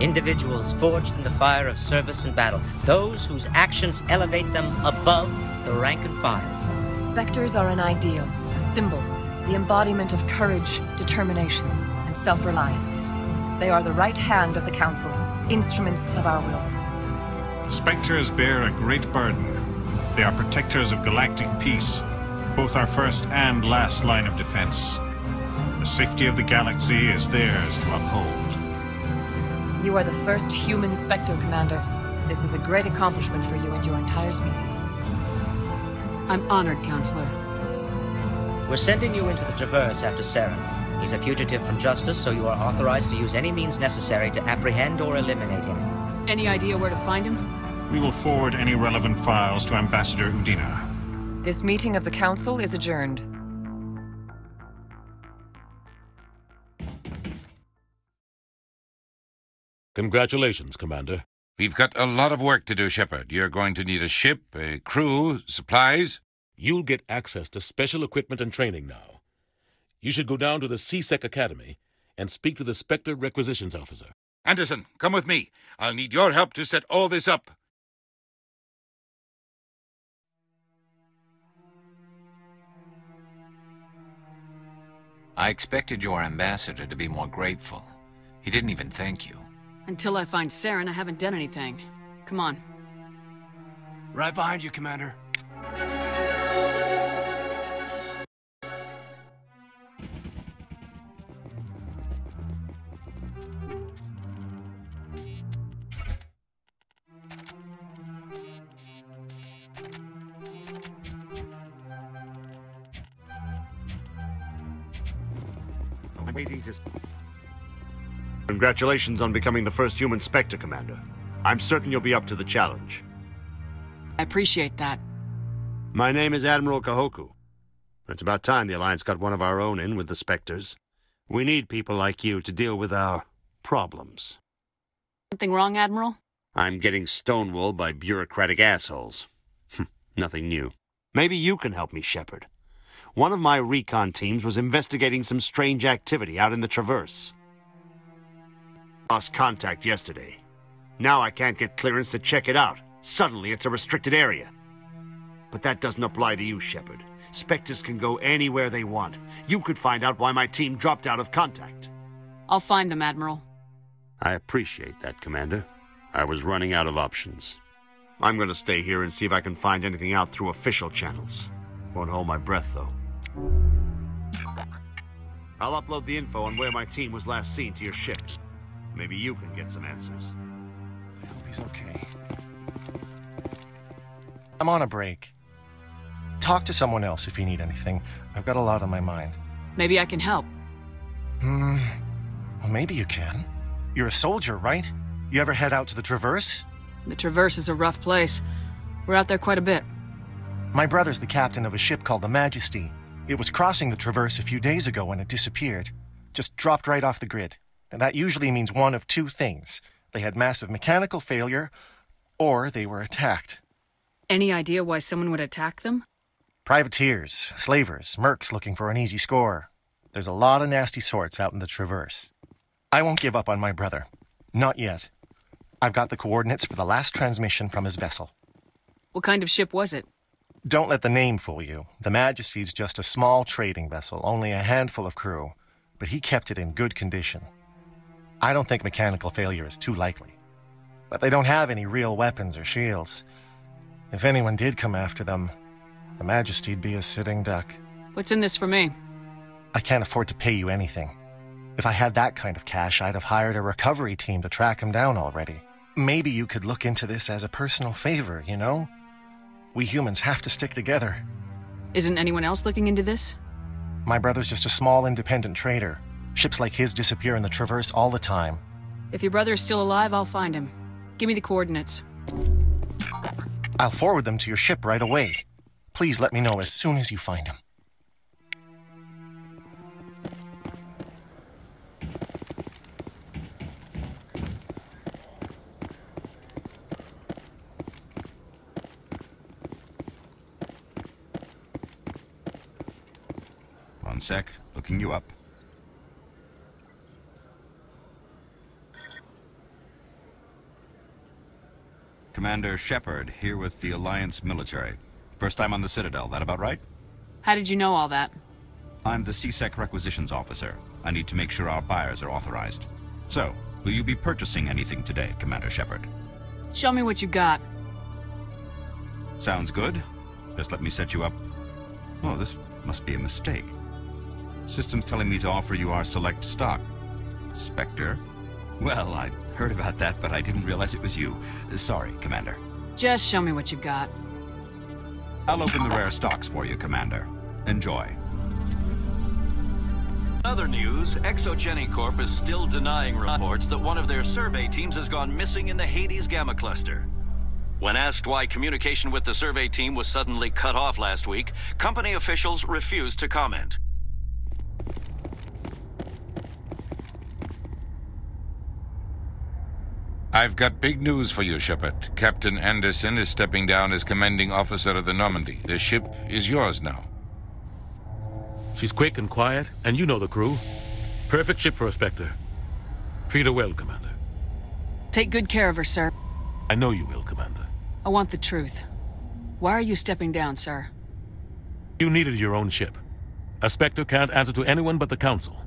Individuals forged in the fire of service and battle. Those whose actions elevate them above the rank and file. Spectres are an ideal, a symbol, the embodiment of courage, determination, and self-reliance. They are the right hand of the Council, instruments of our will. Spectres bear a great burden. They are protectors of galactic peace, both our first and last line of defense. The safety of the galaxy is theirs to uphold. You are the first human Spectre, Commander. This is a great accomplishment for you and your entire species. I'm honored, Counselor. We're sending you into the Traverse after Saren. He's a fugitive from justice, so you are authorized to use any means necessary to apprehend or eliminate him. Any idea where to find him? We will forward any relevant files to Ambassador Udina. This meeting of the Council is adjourned. Congratulations, Commander. We've got a lot of work to do, Shepard. You're going to need a ship, a crew, supplies. You'll get access to special equipment and training now. You should go down to the C-Sec Academy and speak to the Spectre Requisitions Officer. Anderson, come with me. I'll need your help to set all this up. I expected your ambassador to be more grateful. He didn't even thank you. Until I find Saren, I haven't done anything. Come on. Right behind you, Commander. Congratulations on becoming the first human Spectre, Commander. I'm certain you'll be up to the challenge. I appreciate that. My name is Admiral Kahoku. It's about time the Alliance got one of our own in with the Spectres. We need people like you to deal with our problems. Something wrong, Admiral? I'm getting stonewalled by bureaucratic assholes. Nothing new. Maybe you can help me, Shepard. One of my recon teams was investigating some strange activity out in the Traverse. Lost contact yesterday. Now I can't get clearance to check it out. Suddenly it's a restricted area. But that doesn't apply to you, Shepard. Spectres can go anywhere they want. You could find out why my team dropped out of contact. I'll find them, Admiral. I appreciate that, Commander. I was running out of options. I'm gonna stay here and see if I can find anything out through official channels. Won't hold my breath, though. I'll upload the info on where my team was last seen to your ship. Maybe you can get some answers. I hope he's okay. I'm on a break. Talk to someone else if you need anything. I've got a lot on my mind. Maybe I can help. Well, maybe you can. You're a soldier, right? You ever head out to the Traverse? The Traverse is a rough place. We're out there quite a bit. My brother's the captain of a ship called the Majesty. It was crossing the Traverse a few days ago when it disappeared. Just dropped right off the grid. And that usually means one of two things. They had massive mechanical failure, or they were attacked. Any idea why someone would attack them? Privateers, slavers, mercs looking for an easy score. There's a lot of nasty sorts out in the Traverse. I won't give up on my brother. Not yet. I've got the coordinates for the last transmission from his vessel. What kind of ship was it? Don't let the name fool you. The Majesty's just a small trading vessel, only a handful of crew. But he kept it in good condition. I don't think mechanical failure is too likely. But they don't have any real weapons or shields. If anyone did come after them, the Majesty'd be a sitting duck. What's in this for me? I can't afford to pay you anything. If I had that kind of cash, I'd have hired a recovery team to track him down already. Maybe you could look into this as a personal favor, you know? We humans have to stick together. Isn't anyone else looking into this? My brother's just a small independent trader. Ships like his disappear in the Traverse all the time. If your brother is still alive, I'll find him. Give me the coordinates. I'll forward them to your ship right away. Please let me know as soon as you find him. One sec, looking you up. Commander Shepard, here with the Alliance military. First time on the Citadel, that about right? How did you know all that? I'm the CSEC requisitions officer. I need to make sure our buyers are authorized. So, will you be purchasing anything today, Commander Shepard? Show me what you got. Sounds good. Just let me set you up. Oh, this must be a mistake. System's telling me to offer you our select stock. Spectre? Well, I heard about that, but I didn't realize it was you. Sorry, Commander. Just show me what you got. I'll open the rare stocks for you, Commander. Enjoy. Other news, Exogeny Corp is still denying reports that one of their survey teams has gone missing in the Hades Gamma Cluster. When asked why communication with the survey team was suddenly cut off last week, company officials refused to comment. I've got big news for you, Shepard. Captain Anderson is stepping down as commanding officer of the Normandy. The ship is yours now. She's quick and quiet, and you know the crew. Perfect ship for a Spectre. Treat her well, Commander. Take good care of her, sir. I know you will, Commander. I want the truth. Why are you stepping down, sir? You needed your own ship. A Spectre can't answer to anyone but the Council.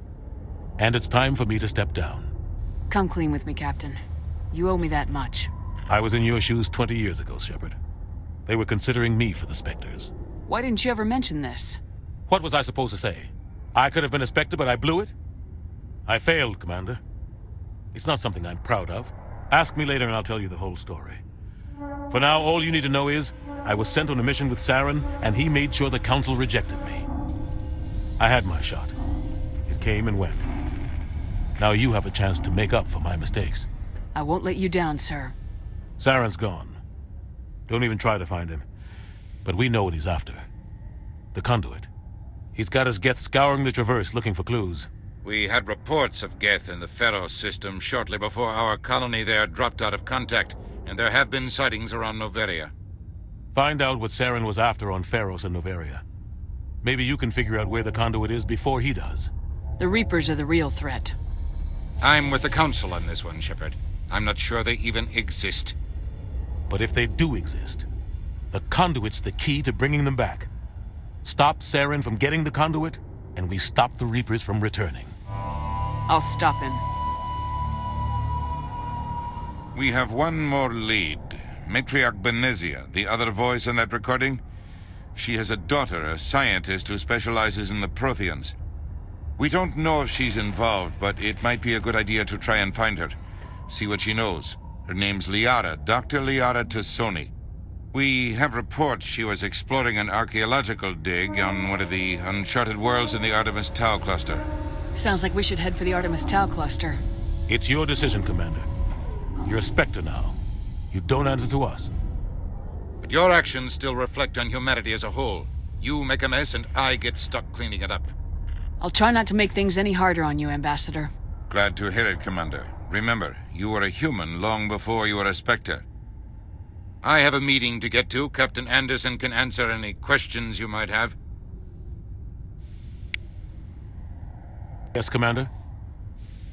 And it's time for me to step down. Come clean with me, Captain. You owe me that much. I was in your shoes 20 years ago, Shepard. They were considering me for the Spectres. Why didn't you ever mention this? What was I supposed to say? I could have been a Spectre, but I blew it? I failed, Commander. It's not something I'm proud of. Ask me later and I'll tell you the whole story. For now, all you need to know is, I was sent on a mission with Saren, and he made sure the Council rejected me. I had my shot. It came and went. Now you have a chance to make up for my mistakes. I won't let you down, sir. Saren's gone. Don't even try to find him. But we know what he's after. The conduit. He's got his Geth scouring the Traverse looking for clues. We had reports of Geth in the Pharos system shortly before our colony there dropped out of contact, and there have been sightings around Noveria. Find out what Saren was after on Pharos and Noveria. Maybe you can figure out where the conduit is before he does. The Reapers are the real threat. I'm with the Council on this one, Shepard. I'm not sure they even exist. But if they do exist, the conduit's the key to bringing them back. Stop Saren from getting the conduit, and we stop the Reapers from returning. I'll stop him. We have one more lead. Matriarch Benezia, the other voice in that recording. She has a daughter, a scientist who specializes in the Protheans. We don't know if she's involved, but it might be a good idea to try and find her. See what she knows. Her name's Liara, Dr. Liara Tassoni. We have reports she was exploring an archaeological dig on one of the uncharted worlds in the Artemis Tau cluster. Sounds like we should head for the Artemis Tau cluster. It's your decision, Commander. You're a Spectre now. You don't answer to us. But your actions still reflect on humanity as a whole. You make a mess and I get stuck cleaning it up. I'll try not to make things any harder on you, Ambassador. Glad to hear it, Commander. Remember, you were a human long before you were a Spectre. I have a meeting to get to. Captain Anderson can answer any questions you might have. Yes, Commander?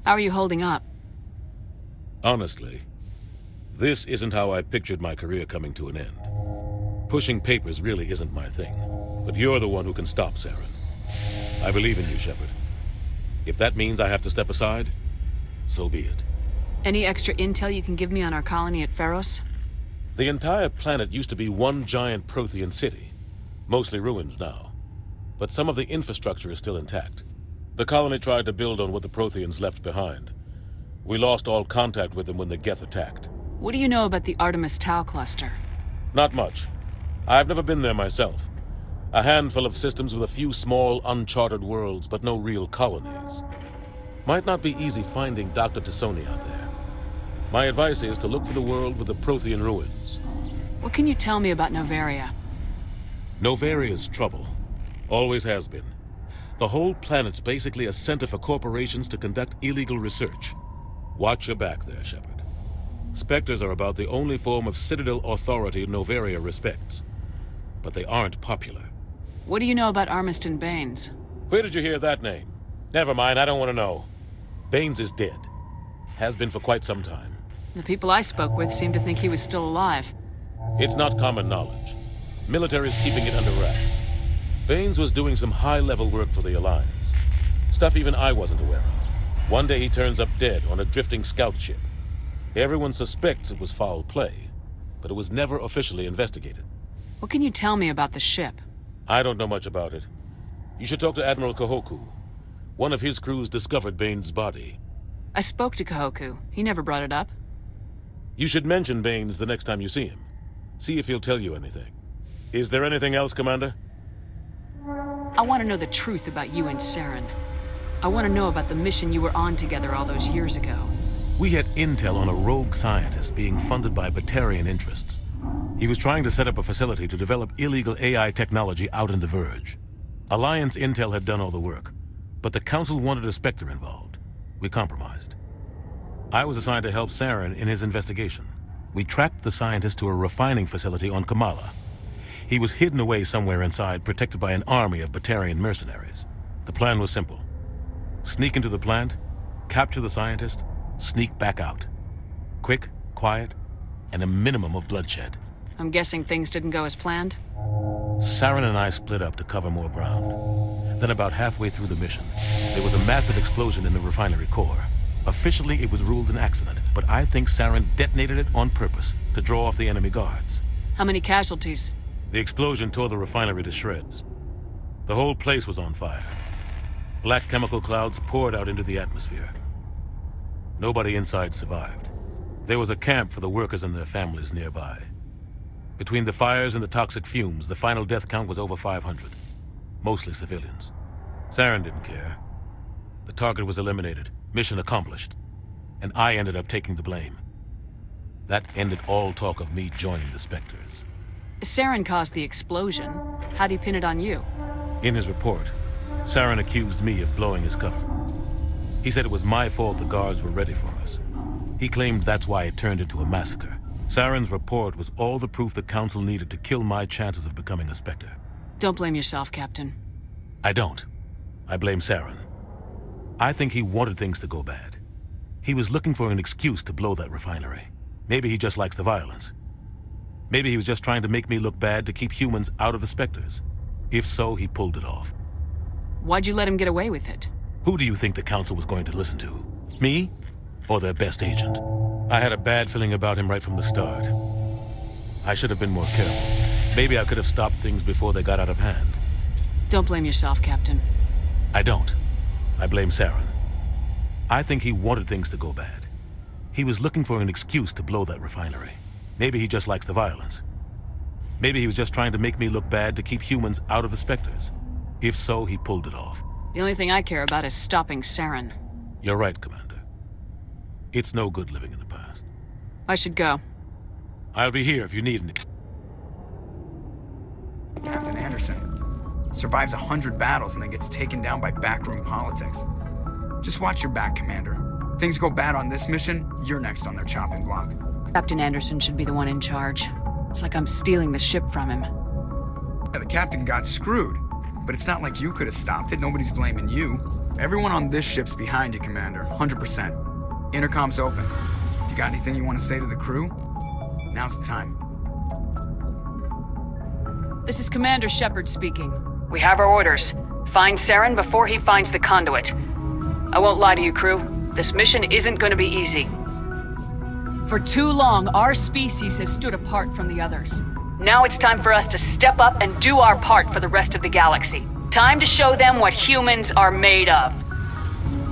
How are you holding up? Honestly, this isn't how I pictured my career coming to an end. Pushing papers really isn't my thing, but you're the one who can stop Saren. I believe in you, Shepard. If that means I have to step aside, so be it. Any extra intel you can give me on our colony at Pharos? The entire planet used to be one giant Prothean city, mostly ruins now. but some of the infrastructure is still intact. The colony tried to build on what the Protheans left behind. We lost all contact with them when the Geth attacked. What do you know about the Artemis Tau cluster? Not much. I've never been there myself. A handful of systems with a few small, uncharted worlds, but no real colonies. Might not be easy finding Dr. Tassoni out there. My advice is to look for the world with the Prothean ruins. What can you tell me about Novaria? Novaria's trouble. Always has been. The whole planet's basically a center for corporations to conduct illegal research. Watch your back there, Shepard. Spectres are about the only form of Citadel authority Novaria respects. But they aren't popular. What do you know about Armiston Baines? Where did you hear that name? Never mind, I don't want to know. Baines is dead. Has been for quite some time. The people I spoke with seemed to think he was still alive. It's not common knowledge. Military's keeping it under wraps. Baines was doing some high-level work for the Alliance. Stuff even I wasn't aware of. One day he turns up dead on a drifting scout ship. Everyone suspects it was foul play, but it was never officially investigated. What can you tell me about the ship? I don't know much about it. You should talk to Admiral Kahoku. One of his crews discovered Baines' body. I spoke to Kahoku. He never brought it up. You should mention Baines the next time you see him. See if he'll tell you anything. Is there anything else, Commander? I want to know the truth about you and Saren. I want to know about the mission you were on together all those years ago. We had intel on a rogue scientist being funded by Batarian interests. He was trying to set up a facility to develop illegal AI technology out in the Verge. Alliance intel had done all the work, but the Council wanted a Spectre involved. We compromised. I was assigned to help Saren in his investigation. We tracked the scientist to a refining facility on Kamala. He was hidden away somewhere inside, protected by an army of Batarian mercenaries. The plan was simple. Sneak into the plant, capture the scientist, sneak back out. Quick, quiet, and a minimum of bloodshed. I'm guessing things didn't go as planned? Saren and I split up to cover more ground. Then about halfway through the mission, there was a massive explosion in the refinery core. Officially, it was ruled an accident, but I think Saren detonated it on purpose to draw off the enemy guards. How many casualties? The explosion tore the refinery to shreds. The whole place was on fire. Black chemical clouds poured out into the atmosphere. Nobody inside survived. There was a camp for the workers and their families nearby. Between the fires and the toxic fumes, the final death count was over 500. Mostly civilians. Saren didn't care. The target was eliminated, mission accomplished, and I ended up taking the blame. That ended all talk of me joining the Spectres. Saren caused the explosion. How'd he pin it on you? In his report, Saren accused me of blowing his cover. He said it was my fault the guards were ready for us. He claimed that's why it turned into a massacre. Saren's report was all the proof the Council needed to kill my chances of becoming a Spectre. Don't blame yourself, Captain. I don't. I blame Saren. I think he wanted things to go bad. He was looking for an excuse to blow that refinery. Maybe he just likes the violence. Maybe he was just trying to make me look bad to keep humans out of the Spectres. If so, he pulled it off. Why'd you let him get away with it? Who do you think the Council was going to listen to? Me? Or their best agent? I had a bad feeling about him right from the start. I should have been more careful. Maybe I could have stopped things before they got out of hand. Don't blame yourself, Captain. I don't. I blame Saren. I think he wanted things to go bad. He was looking for an excuse to blow that refinery. Maybe he just likes the violence. Maybe he was just trying to make me look bad to keep humans out of the Spectres. If so, he pulled it off. The only thing I care about is stopping Saren. You're right, Commander. It's no good living in the past. I should go. I'll be here if you need me. Captain Anderson survives 100 battles and then gets taken down by backroom politics. Just watch your back, Commander. Things go bad on this mission, you're next on their chopping block. Captain Anderson should be the one in charge. It's like I'm stealing the ship from him. Yeah, the captain got screwed, but it's not like you could have stopped it. Nobody's blaming you. Everyone on this ship's behind you, Commander, 100%. Intercom's open. If you got anything you want to say to the crew, now's the time. This is Commander Shepard speaking. We have our orders. Find Saren before he finds the conduit. I won't lie to you, crew. This mission isn't going to be easy. For too long, our species has stood apart from the others. Now it's time for us to step up and do our part for the rest of the galaxy. Time to show them what humans are made of.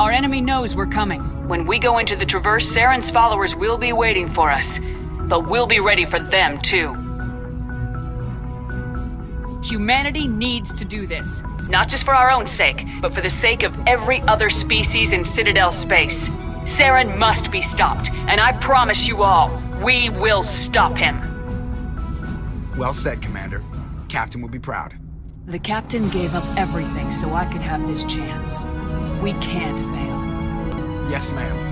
Our enemy knows we're coming. When we go into the Traverse, Saren's followers will be waiting for us. But we'll be ready for them, too. Humanity needs to do this. It's not just for our own sake, but for the sake of every other species in Citadel space. Saren must be stopped, and I promise you all, we will stop him. Well said, Commander. Captain will be proud. The Captain gave up everything so I could have this chance. We can't fail. Yes, ma'am.